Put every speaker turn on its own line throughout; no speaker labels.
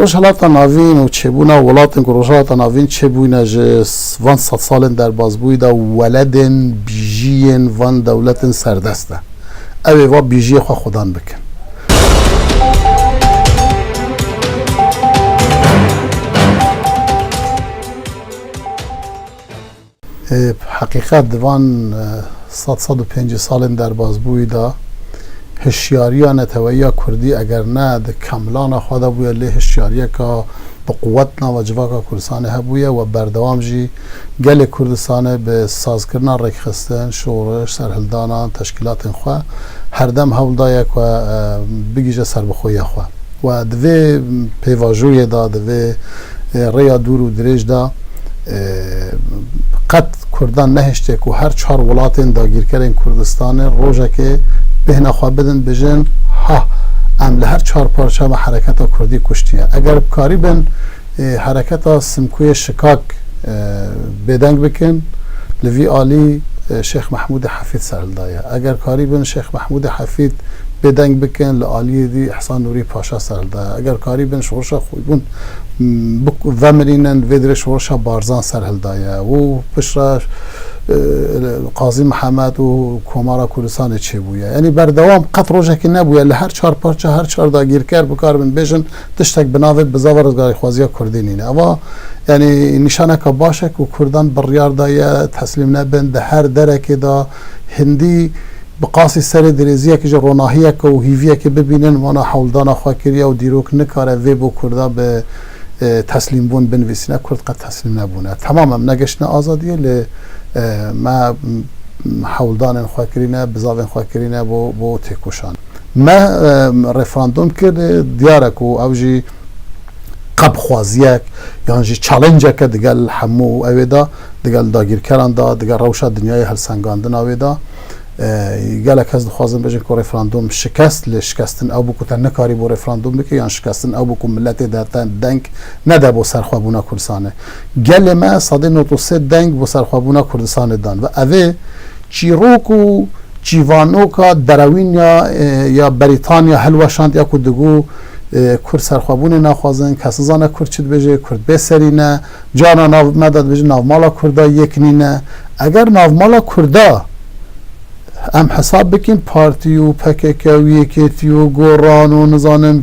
روشهلاتا ناوین و چبونا ولاتن که روشهلاتا ناوین چبوینا جه وان 100 سالن در بازبوی دا ولدن بیجین وان دولتن سردسته اوی و بیجی خواه خودان بکن حقیقت دوان 105 سالن در بازبوی دا هشیاریا نتویا کردی اگر نه د کملان خدا بویا له هشیاریا که به قوت نا و جواکا کردستان هبویا و بردوام جی گل کردستان به سازکرنا رکخستن شورش سرهلدانان تشکیلات خواه هر دم هول دایا که بگیجه سر بخوی خواه و دوی پیواجوی دا دوی ریا دور و دریج دا قد کردان نهشته که هر 4 ولاتن داگیر کردن کردستان روژه که بهنا خواه بدن بجن ها ام لهر 4 پارچه و حرکت کردی کشتیه اگر کاری بن حرکت سمکوی شکاک بدنگ بکن لوی آلی شیخ محمود حفید سرلدایه اگر کاری بن شیخ محمود حفید بدنگ بکن لآلی دی احسان نوری پاشا سرلدایه اگر کاری بن شورشا خویبون ومرینن ویدر شورشا بارزان سرهلدایه و پشرا قاضی محمد و کمارا کردستان چه بویه یعنی بردوام قط روژه که نبویه لهر 4 پارچه هر 4 داگیر کر بکار بن بیشن تشتک بناوه بزاور ازگاری خوازی کردی نینه اما یعنی نشانه که باشه که کردان بریار دایه تسلیم نبن ده هر درکه دا هندی بقاسی سر دریزیه که روناهیه که و هیویه که ببینن وانا حولدان خواه کریه و دیروک نکاره وی بو کرده به تسلیم بون بنویسینه کرد قد تسلیم نبونه تمام نگشنه آزادیه لی ما حولدان خواه کرینه بزاوین خواه کرینه بو تکوشان ما رفراندوم کرد دیاره که اوجی قب خوازیک یعنی چالنجه که دگل همو اویدا دگل داگیر کران دا دگل روشا دنیای هل سنگاندن اویدا گلک از دخوازن بجن که رفراندوم شکست لشکستن او بو کتن نکاری بو رفراندوم بکه یا شکستن او بو که ملت دهتن دنگ نده بو سرخوابونا کردستانه گل ما صده 93 دنگ بو سرخوابونا کردستانه دان و اوه چیروک و چیوانوکا دروین یا بریتانیا هلوشاند یا کدگو کرد سرخوابون نخوازن کسی زانه کرد چید بجه کرد بسرینه جانا ناو مدد بجه ناومالا کردا یک نینه اگر ناومالا کردا ام حساب بکن پارتی و پکک و یکیتی و گوران و نزانم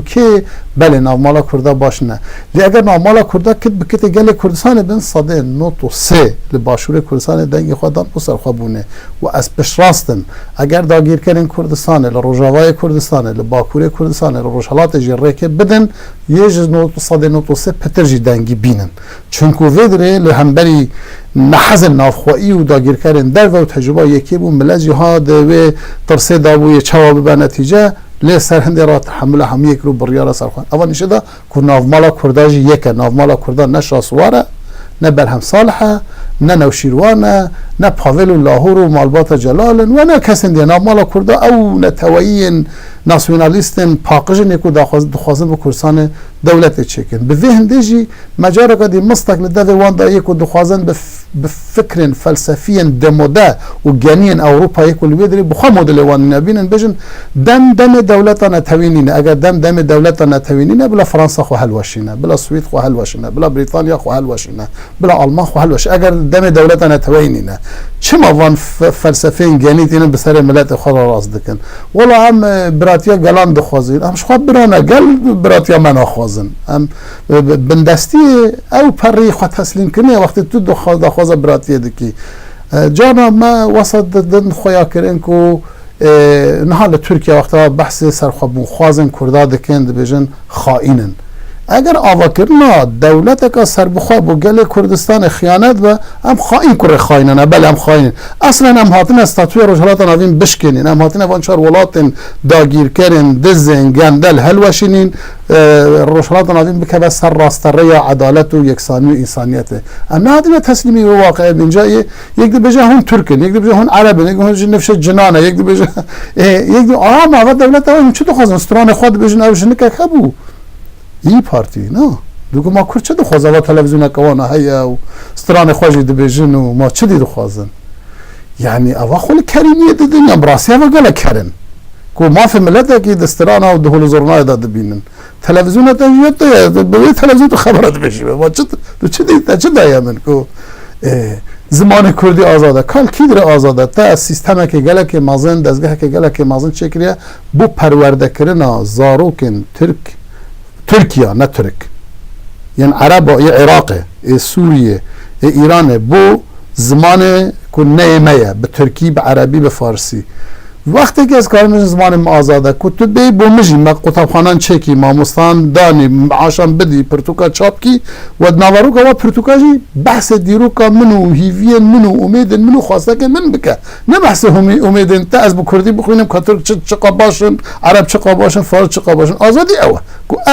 که بله ناومالا کرده باشنه لی اگر ناومالا کرده کت بکت گل کردستان بین صده 93 لباشور کردستان دنگی خودان بسر خوابونه و از پیش راستن اگر داگیر کرن کردستان لروجاوای کردستان لباکور کردستان لروجهلات جره که بدن یه جز صده 93 پتر جی دنگی بینن چونکو ویدره لهمبری نحزن نافخواهی و داگیر کردن در و تجربه یکی بو ملجی ها دوی ترسه دابوی چواب به نتیجه لی سرهنده را تحمل هم یک رو بریار سرخوان اول نشه دا که نافمالا کرداجی یکه نافمالا کردان نه شاسواره نه برهم صالحه نه نوشیروانه نه پاول و لاهور و مالبات جلال و نه کسین دیه نافمالا کردا او نتویین ناسیونالیستن پاقجن یکو دخوازن به کردستان دولت چکن به ذهن جی مجاره که دی مستقل ده وان دا یکو دخوازن به فکر فلسفی دموده و گنین اروپا یکو لویدری بخوا مدل وان نبینن بجن دم دولتا نتوینینه اگر دم دولتا نتوینینه بلا فرانسا خو حل واشینه بلا سوئد خو حل واشینه بلا بریتانیا خو حل واشینه بلا آلمان خو حل واشینه اگر دم دولتا نتوینینه چما وان فلسفه گنیتینه به سر ملت خود راست دکن ولا هم براتیا گلان دخوازین هم شخواب برانه گل براتیا منا خوازن هم بندستی او پری خود تسلیم کنه وقتی تو دخواز براتیا دکی جانا ما وسط دن خویا کرن کو نحال ترکیه وقتا بحث سرخواب خوازن کرده دکن بجن خائنن اگر آوا کرنا دولت که سر بخواب و گل کردستان خیانت و هم خائن کره خائنانه بله هم خائن اصلا هم هاتن استاتوی روشهلات ناوین بشکنین هم هاتن وان 4 ولات داگیر کرن دزن گندل هلوشینین روشهلات ناوین بکه به سر راستره عدالت و یکسانی و انسانیت هم نه هاتن تسلیمی و واقع اینجا یک دی بجه هم ترکن یک دی بجه هم عربن یک دی بجه نفش جنانه یک دی بجه یک دی ما دولت هم چه دخوازن استران خود بجن اوش نکه خبو ای پارتی نه دوگو ما کرد چه دخوازه و تلویزیون کوانه هیا و ستران خوشی دبیجن و ما چه دی دخوازن یعنی اوا خول کرینیه دنیا براسیه و گله کرن که ما فی ملت که دستران و دهول زرنای داد بینن تلویزیون تا یاد به تلویزیون تو خبرات بشی با چه دایا من کو زمان کردی آزاده کال کی در آزاده تا سیستم که گله که مازن دزگاه که گله که مازن چکریه بو پرورده کردن زاروکن ترکیه نه ترک یعنی عرب یا عراق سوریه ایران بو زمان که نیمه به ترکی به عربی به فارسی وقتی که از کار میشه زمان آزاده که تو بی بومجی ما قطبخانان چکی ما مستان دانی معاشان بدی پرتوکا چاپ کی و نوارو که پرتوکاجی بحث دیرو که منو هیوین منو امیدن منو خواسته که من بکه نه بحث امیدن تا از بکردی بخوینم که ترک چه قاباشن عرب چه قاباشن فارس چه قاباشن آزادی اوه که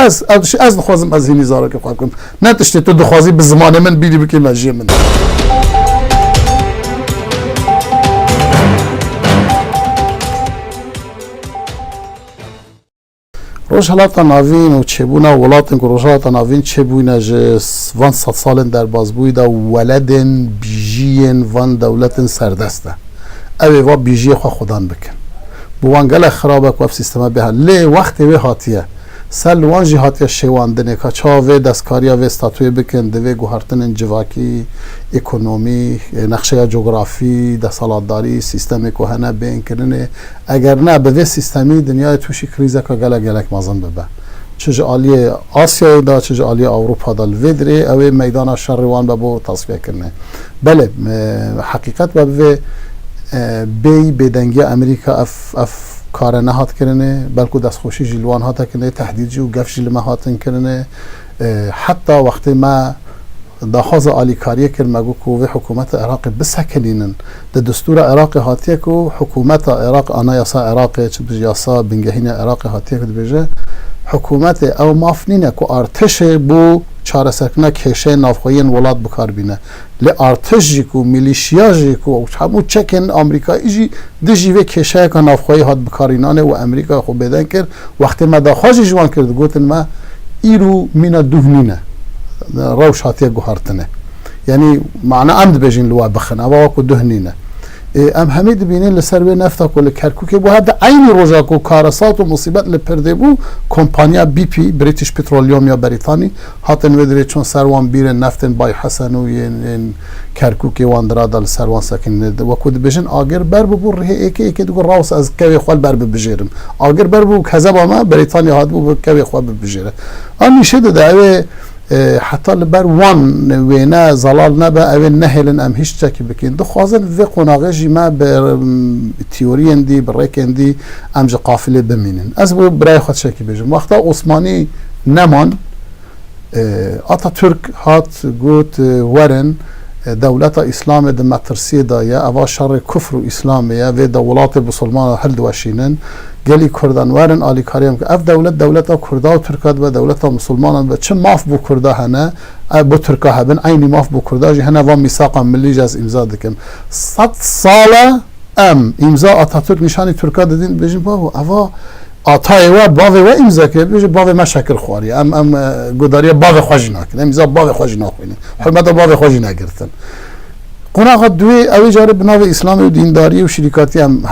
از دخوازم از هینی زاره که خواهد کنم نه تشتی تو دخوازی به زمان من بیدی بکی مجیه من روشالات ناوین و چبونا ولاتن که روشالات ناوین چبونا جس وان 100 سال در بازبوی دا ولدن بیجین وان دولتن سردسته اوی و بیجی خودان بکن بوانگل خرابه که سیستما به لی وقت وی هاتیه سل وان جی هاتیه شیواندنه که چاوه دستکاریا و استاتوی بکن دوی گوهرتن جواکی اکونومی نقشه جغرافی دستالاتداری سیستم کوهنه بین کرنه اگر نه به سیستمی دنیای توشی کریزه که گلک مازن ببه چه عالی آسیا دا چه عالی اروپا دا الویدره اوی میدان شروان بابو تصفیه کرنه بله حقیقت به بی بدنگی امریکا اف کار نهات کرنه بلکه دستخوشی جلوان هات کرنه تهدید جو گفت جلمه هاتن کرنه حتی وقتی ما داخواز آلی کاریه کرد مگو که حکومت عراق بسکنینن ده دستور عراق هاتیه که حکومت عراق آنا یاسا عراق چه یاسا بنگهین عراق هاتیه که بجه حکومت او مافنینه که ارتش بو چاره سرکنه کشه نافخوین ولاد بکار بینه لی ارتش جی که میلیشیا جی که همو چکن امریکایی جی ده جیوه کشه که نافخوی هات بکارینانه و امریکا خوب بدن کرد وقتی ما داخواجی جوان کرد گوتن ما ایرو مینا دوهنینه روش هاتیه گوهرتنه یعنی معنی عمد بجین لوا بخن اوا کو دهنینه ام حمید بینین لسروی نفتا کل کرکوکی بو هذا عین روزا کو کارسات و مصیبت لپرده بو کمپانیا بی پی بریتیش پترولیوم یا بریتانی هاتن ودری چون سروان بیر نفتن بای حسن و کرکوکی واندرا دل سروان سکن و کود بجن آگر بر بو ره ایک دو راوس از کوی خال بر بجیرن آگر بر بو کذب ما بریتانیا هات بو کوی خال بجیره آن شده دعوه حتی لبر وان وینا زلال نبا اوی نهلن ام هیچ چکی بکن دو خوازن وی قناغه جی ما بر تیوری اندی بر ریک اندی ام جا قافله بمینن از بو برای خود چکی بجم وقتا عثمانی نمان آتا ترک هات گوت ورن دولت اسلام ده مترسی دایا اوا شر کفر و اسلامیه و دولات بسلمان هل دوشینن گلی کردان وارن آلی کاریم که اف دولت کردا و ترکات و دولت مسلمانان و چه ماف بو کردا هنه بو ترکا هبن عینی ماف بو کردا جی هنه و میثاق ملی جاز امضا دکن 100 ساله ام امضا آتاتورک نشانی ترکا دادین بجین بابو اوا آتای و باوی و امضا که بجی باوی ما شکر خواری ام گوداری باوی خوشی نکن امضا باوی خوشی نخوینه حرمت باوی خوشی نگرتن قناعت دوی اوی جاره بناو اسلامی و دینداری و شریکاتی هم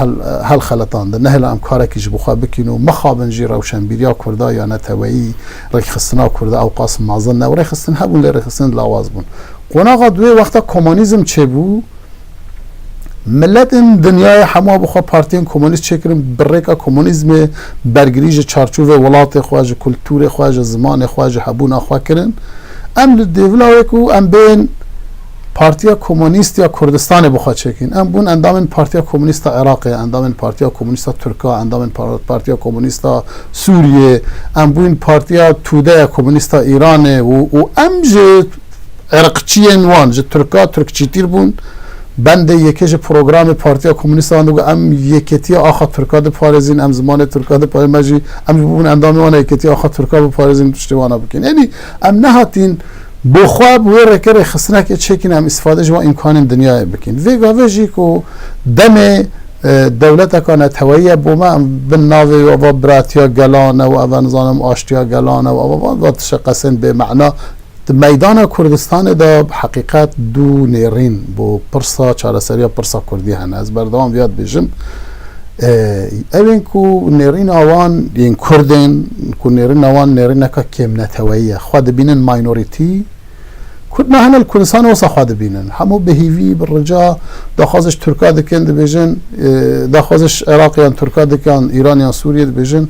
حل خلطان ده نهل هم کاره که جبخوا بکنو مخابن جی روشنبیریا کرده یا نتوایی ریخ خستنا کرده او قاسم مازن نه و ریخ خستن هبون لی ریخ خستن لاواز بون قناعت دوی وقتا کمونیزم چه بو ملت این دنیای همه بخوا پارتین کمونیست چه کرن بریکا کمونیزم برگریج چارچوب ولات خواج کلتور خواج زمان خواج حبون خوا کرن ام لدیولاوی کو ام بین پارتیا کمونیست یا کردستان بخواد چکین ام بون اندام پارتیا کمونیست عراق اندام پارتیا کمونیست ترکا اندام پارتیا کمونیست سوریه ام بون پارتیا توده کمونیست ایران و ام ج عرقچین وان ج ترکا ترکچیتیر بون بنده یکیش پروگرام پارتیا کمونیست اندو ام یکیتی آخا ترکا د پارزین ام زمان ترکا د پارزین مجی ام بون اندام وان یکیتی آخا ترکا د پارزین پشتیوانا بکن یعنی ام نهاتین بخواب و رکر خسنه که چکین هم استفاده جوا امکان دنیا بکن ویگا ویجی که دم دولت کانه تویی بوما بناوی و براتیا گلانه و اونزانم آشتیا گلانه و تشقسن به معنا میدان کردستان دا حقیقت دو نیرین بو پرسا چارسریا پرسا کردی هنه از بردوام بیاد بیجم اوین کو نرین آوان این کردن کو نرین آوان نرین که کم نتویه خود بینن ماینوریتی کرد نه هنال کردستان واسه خود بینن همو بهیوی بالرجاء داخازش ترکا دکن دبیجن داخازش عراقیان ترکا دکن ایرانیان سوریه دبیجن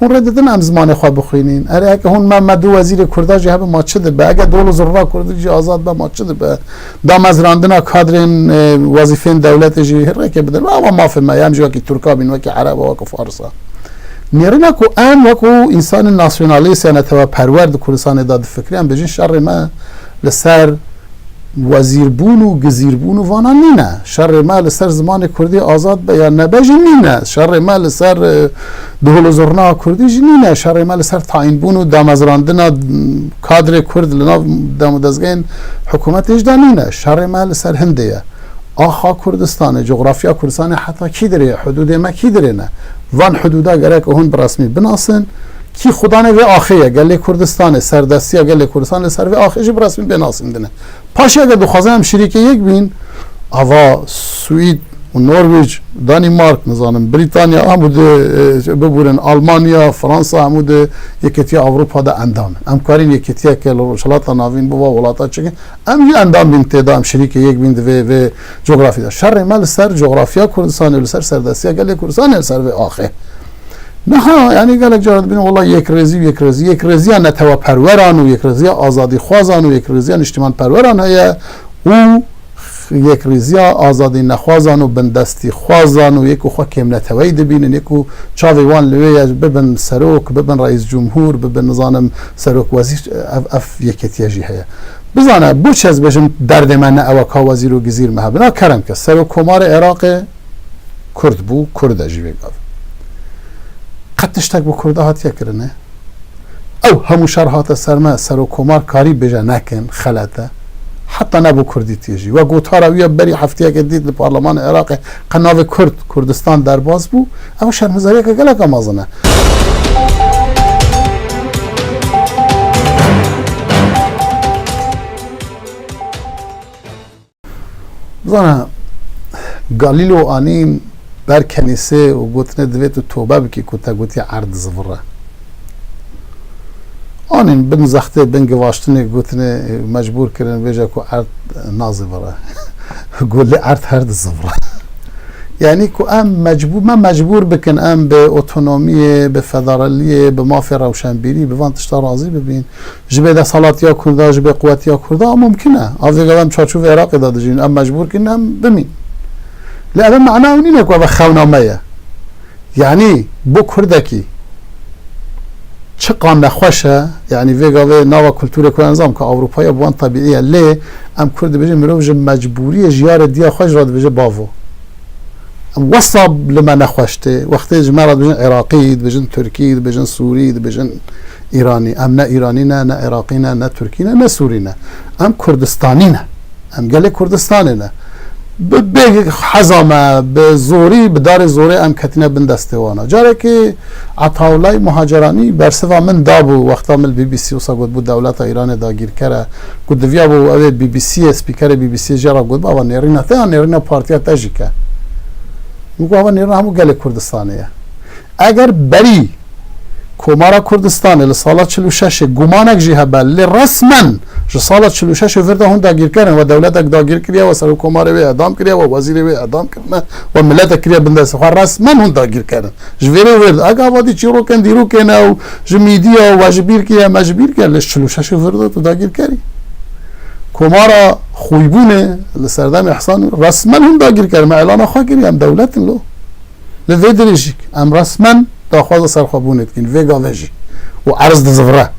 هون رددن ام زمان خواه بخوینین اره اگه هون محمدو وزیر کرده جه ما چه ده به اگه دول زررا کرده جه آزاد به ما چه ده به دام از راندنا کادرین وظیفین دولت جه هر که بدن و ما فهمه یم جه که ترکا بین و که عرب و که فارسا نیرنا کو ام و کو انسان ناسیونالیست یا نتوا پرورد کردستان داد فکری هم بجین شر ما لسر وزیربون و گزیربون و وانا نینه شر ما لسر زمان کردی آزاد به یا نبجی نینه شر ما لسر دهول زرنا کردی جی نینه شر ما لسر تعیین بون و دامزراندنا کادر کرد لنا دامدازگین حکومت اجدا نینه شر ما لسر هنده آخا کردستان جغرافیا کردستان حتی کی داره حدود ما کی داره نه وان حدودا گره که هون برسمی بناسن کی خدا نه و آخیه گله کردستان سردستی گله کردستان سر و آخیش برسمی بناسن دنه پاش اگه دخوازه هم شریک یک بین اوا سوئید و نروژ دانمارک نزانم بریتانیا همود ببورن آلمانیا فرانسا همود یکیتی اروپا ده اندام همکارین یکیتی که شلات ناوین بوا ولاتا چکه هم یه اندام بین تعداد شریک یک بین و جغرافی ده شر مال سر جغرافیا کردستان سر سردستی گله کردستان سر و آخه نه ها یعنی گلک جارد بین والله یک رزی نتوا پروران و یک رزی آزادی خوازان و یک رزی اجتماع پروران هیا و یک رزی آزادی نخوازان و بندستی خوازان و یکو خو کم نتوی دبینن یکو چاوی وان لوی ببن سروک ببن رئیس جمهور ببن نظام سروک وزیر اف یکتیجی هیا بزانه بوچ از بجن درد من اوکا وزیر و گزیر مهبنا کرم که سروک کمار عراق کرد بو کرد جیوه گاو قطشتک با کرده هاتیه کرنه او همو شهر هات سرما سر و کمار کاری بجا نکن خلطه حتی نبو کردی تیجی و گوتها رویه بری هفتیه که دید لپارلمان عراق قناو کردستان در باز بو اما شرمزاریه که گلک امازنه بزانه گالیلو آنین بر کنیسه و گوتنه دویت و توبه بکی کتا گوتی عرض زفره آنین بن زخته بن گواشتنه گوتنه مجبور کردن بیجا که عرض نازفره گولی عرض هرد زفره یعنی که من مجبور بکن ام به اتونومی به فدرالیه به مافی روشنبیری به وانتشتا راضی ببین جبه ده صلات یا کرده جبه قوت یا کرده ممکنه آوی قدم چاچوف عراقی داده جین ام مجبور کنم بمین لأن معناه نینه که خوانامه یعنی بو کردکی چه قان نخوشه یعنی ویگاوه ناوا کلتور که انظام که اروپایی بوان طبیعیه لی ام کرد بجه مروج مجبوری جیار دیا خوش راد بجه باوو وصاب لما نخوشته وقتی جمع راد بجن عراقی بجن ترکی بجن سوری بجن ایرانی ام نه ایرانی نه عراقی نه ترکی نه سوری نه ام کردستانی نه ام گله کردستانی نه به حزامه به زوری به دار زوری ام کتینه بندسته وانا جاره که عطاولای مهاجرانی برسوا من دابو وقتا مل بی بی سی وسا گود بود دولت ایران داگیر کره گود دویا بو اوه بی بی سی سپیکر بی بی سی جارا گود با نیرینا تا نیرینا پارتیا تاجیکه میگو آوا نیرینا همو گل کردستانیه اگر بری کمارا کردستان لسالا 46 گمانک جیه بل رسما سالا 46 ورده هون داگیر کردن و دولت داگیر کریا و سر کمار وی اعدام کریا و وزیر وی اعدام کردن و ملت کریا بندست خواه رسما هون داگیر کردن جویره ورد اگه وادی چی رو کن دیرو کنه و جمیدیا و جبیر کیا مجبیر کرد لش 46 ورده تو داگیر کردی کمارا خویبونه لسردم احسان رسما هون داگیر کردن اعلان خواه کریم دولت لو لوی دریجیک ام رسما داخواز سرخوابونت کن ویگا ویجی و عرض دزوره